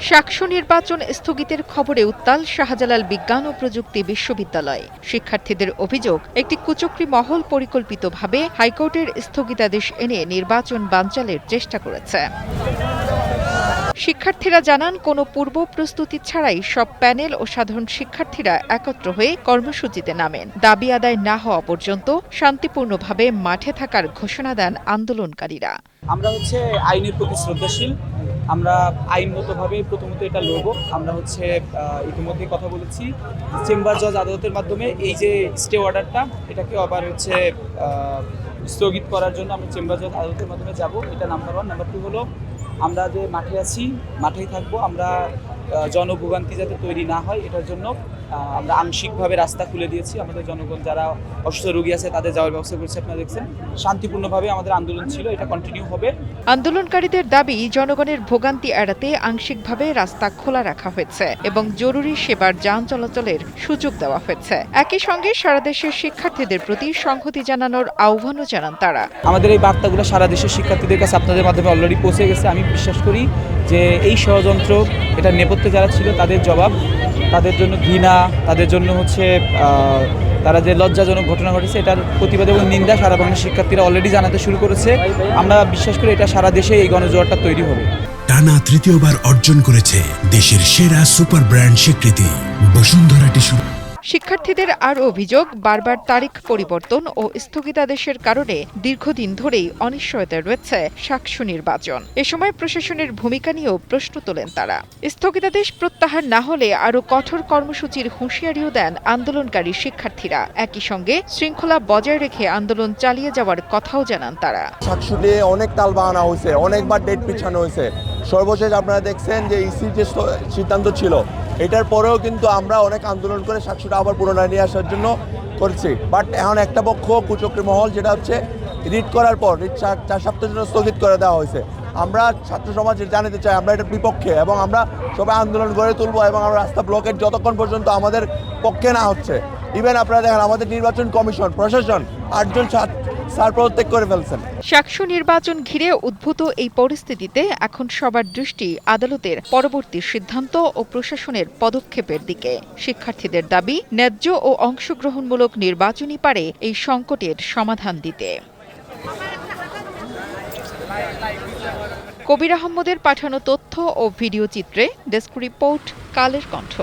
শাকসু নির্বাচন স্থগিতের খবরে উত্তাল শাহজালাল বিজ্ঞান ও প্রযুক্তি বিশ্ববিদ্যালয়। শিক্ষার্থীদের অভিযোগ, একটি কুচক্রী মহল পরিকল্পিতভাবে হাইকোর্টের স্থগিতাদেশ এনে নির্বাচন বানচালের চেষ্টা করেছে। শিক্ষার্থীরা জানান, কোনো পূর্ব প্রস্তুতি ছাড়াই সব প্যানেল ও সাধারণ শিক্ষার্থীরা একত্র হয়ে কর্মসূচিতে নামেন। দাবি আদায় না হওয়া পর্যন্ত শান্তিপূর্ণভাবে মাঠে থাকার ঘোষণা দেন আন্দোলনকারীরা। আমরা আইনের প্রতি শ্রদ্ধাশীল। আমরা আইনগতভাবে প্রথমত এটা লড়ব। আমরা ইতিমধ্যে কথা বলেছি চেম্বার জজ আদালতের মাধ্যমে এই যে স্টে অর্ডারটা, এটাকে আবার স্থগিত করার জন্য আমরা চেম্বার জজ আদালতের মাধ্যমে যাব। এটা নাম্বার 1। নাম্বার 2 হলো আমরা যে মাঠে আছি, মাঠেই থাকবো। আমরা জনভোগান্তি যাতে তৈরি না হয় এটার জন্য আমরা আংশিকভাবে রাস্তা খুলে দিয়েছি। আমাদের জনগণ যারা অসুস্থ রোগী আছে তাদের যাওয়ার ব্যবস্থা করছি। আপনারা দেখছেন শান্তিপূর্ণভাবে আমাদের আন্দোলন ছিল, এটা কন্টিনিউ হবে। আন্দোলনকারীদের দাবি, জনগণের ভোগান্তি এড়াতে আংশিকভাবে রাস্তা খোলা রাখা হয়েছে এবং জরুরি সেবার যান চলাচলের সুযোগ দেওয়া হয়েছে। একই সঙ্গে সারা দেশের শিক্ষার্থীদের প্রতি সংহতি জানানোর আহ্বানও জানান তারা। আমাদের এই বার্তাগুলো সারা দেশের শিক্ষার্থীদের কাছে আপনাদের মাধ্যমে অলরেডি পৌঁছে গেছে। আমি বিশ্বাস করি যে এই ষড়যন্ত্র, এটা নেপথ্যে যারা ছিল তাদের জবাব, তাদের জন্য ঘৃণা, তাদের জন্য তারা যে লজ্জাজনক ঘটনা ঘটেছে এটার প্রতিবাদ এবং নিন্দা সারা বাংলার শিক্ষার্থীরা অলরেডি জানাতে শুরু করেছে। আমরা বিশ্বাস করি এটা সারা দেশে এই গণজোয়ারটা তৈরি হবে। টানা তৃতীয়বার অর্জন করেছে দেশের সেরা সুপার ব্র্যান্ড স্বীকৃতি বসুন্ধরা টিস্যু। শিক্ষার্থীদের আরও অভিযোগ, বারবার তারিখ পরিবর্তন ও স্থগিতাদেশের কারণে দীর্ঘদিন ধরেই অনিশ্চয়তায় রয়েছে শাকসু নির্বাচন। এ সময় প্রশাসনের ভূমিকা নিয়েও প্রশ্ন তোলেন তারা। স্থগিতাদেশ প্রত্যাহার না হলে আরও কঠোর কর্মসূচির হুঁশিয়ারিও দেন আন্দোলনকারী শিক্ষার্থীরা। একই সঙ্গে শৃঙ্খলা বজায় রেখে আন্দোলন চালিয়ে যাওয়ার কথাও জানান তারা। শাকসু নিয়ে অনেক তালবাহানা হয়েছে, অনেকবার ডেট পিছানো হয়েছে। সর্বশেষ আপনারা দেখছেন যে ইসির যে সিদ্ধান্ত ছিল, এটার পরেও কিন্তু আমরা অনেক আন্দোলন করে শাকসুটা আবার পুনরায় নিয়ে আসার জন্য করছি। বাট এখন একটা পক্ষ কুচক্রী মহল, যেটা রিট করার পর 4 সপ্তাহের জন্য স্থগিত করে দেওয়া হয়েছে। আমরা ছাত্র সমাজ জানাতে চাই আমরা এটার বিপক্ষে, এবং আমরা সবাই আন্দোলন গড়ে তুলবো এবং আমরা রাস্তা ব্লকের যতক্ষণ পর্যন্ত আমাদের পক্ষে না হচ্ছে। ইভেন আপনারা দেখেন আমাদের নির্বাচন কমিশন, প্রশাসন 8 জন স্যার পদত্যাগ করে ফেলছেন। শাকসু নির্বাচন ঘিরে উদ্ভূত এই পরিস্থিতিতে এখন সবার দৃষ্টি আদালতের পরবর্তী সিদ্ধান্ত ও প্রশাসনের পদক্ষেপের দিকে। শিক্ষার্থীদের দাবি, ন্যায্য ও অংশগ্রহণমূলক নির্বাচনই পারে এই সংকটের সমাধান দিতে। কবির আহমদের পাঠানো তথ্য ও ভিডিও চিত্রে ডেস্ক রিপোর্ট, কালের কণ্ঠ।